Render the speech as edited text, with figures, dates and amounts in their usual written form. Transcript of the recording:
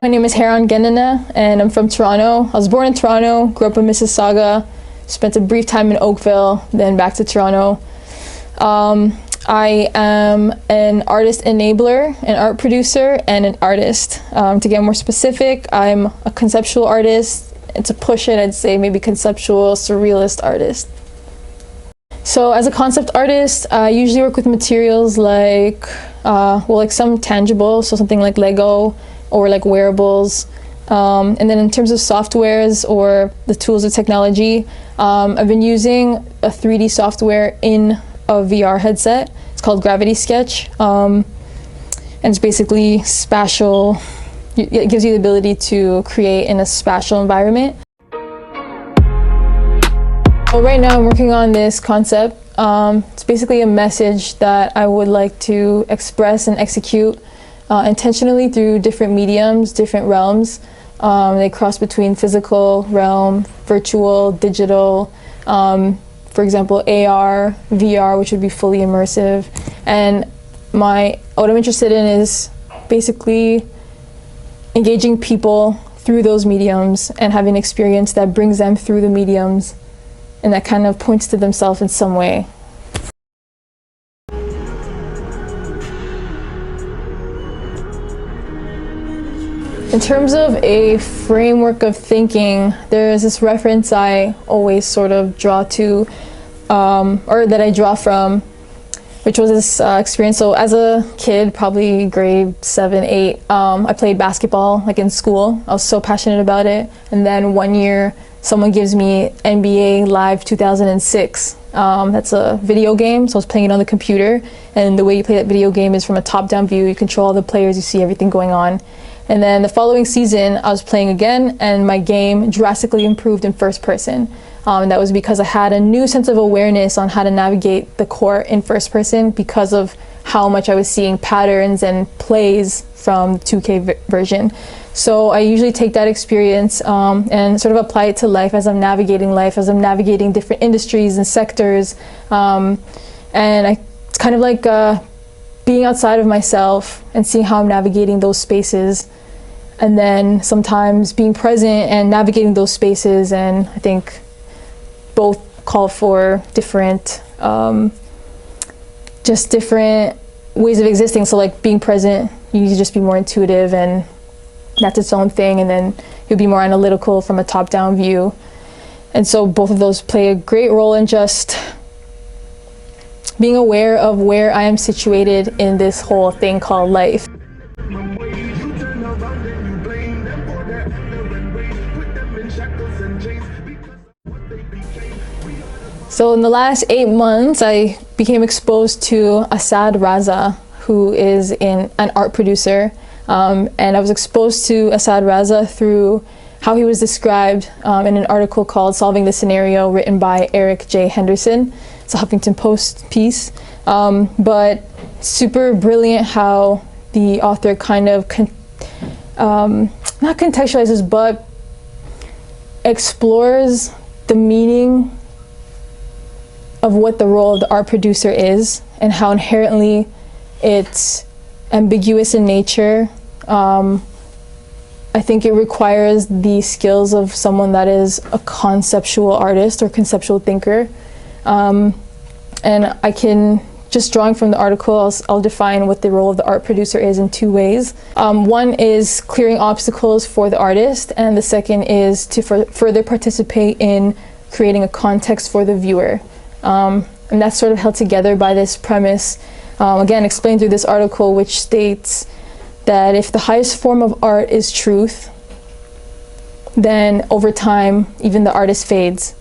My name is Heran Genene, and I'm from Toronto. I was born in Toronto, grew up in Mississauga, spent a brief time in Oakville, then back to Toronto. I am an artist enabler, an art producer, and an artist. To get more specific, I'm a conceptual artist, and to push it, I'd say maybe conceptual surrealist artist. So as a concept artist, I usually work with materials like, like some tangible, so something like Lego or like wearables. And then in terms of softwares or the tools of technology, I've been using a 3D software in a VR headset. It's called Gravity Sketch. And it's basically spatial. It gives you the ability to create in a spatial environment. So right now I'm working on this concept. It's basically a message that I would like to express and execute intentionally through different mediums, different realms. They cross between physical realm, virtual, digital, for example, AR, VR, which would be fully immersive. And what I'm interested in is basically engaging people through those mediums and having an experience that brings them through the mediums and that kind of points to themselves in some way. In terms of a framework of thinking, there's this reference I always sort of draw to, or that I draw from, which was this experience. So as a kid, probably grade 7, 8, I played basketball like in school. I was so passionate about it. And then one year, someone gives me NBA Live 2006. That's a video game, so I was playing it on the computer. And the way you play that video game is from a top-down view. You control all the players, you see everything going on. And then the following season, I was playing again, and my game drastically improved in first person. And that was because I had a new sense of awareness on how to navigate the court in first person because of how much I was seeing patterns and plays from the 2K version. So I usually take that experience and sort of apply it to life as I'm navigating life, as I'm navigating different industries and sectors. It's kind of like being outside of myself and seeing how I'm navigating those spaces, and then sometimes being present and navigating those spaces. And I think both call for different, just different ways of existing. So like being present, you need to just be more intuitive, and that's its own thing, and then you'll be more analytical from a top-down view. And so both of those play a great role in just being aware of where I am situated in this whole thing called life. So in the last 8 months, I became exposed to Asad Raza, who is an art producer. And I was exposed to Asad Raza through how he was described in an article called Solving the Scenario, written by Eric J. Henderson. It's a Huffington Post piece. But super brilliant how the author kind of, not contextualizes, but explores the meaning of what the role of the art producer is and how inherently it's ambiguous in nature. I think it requires the skills of someone that is a conceptual artist or conceptual thinker. And I can, just drawing from the article, I'll define what the role of the art producer is in 2 ways. One is clearing obstacles for the artist, and the second is to further participate in creating a context for the viewer. And that's sort of held together by this premise, again explained through this article, which states that if the highest form of art is truth, then over time even the artist fades.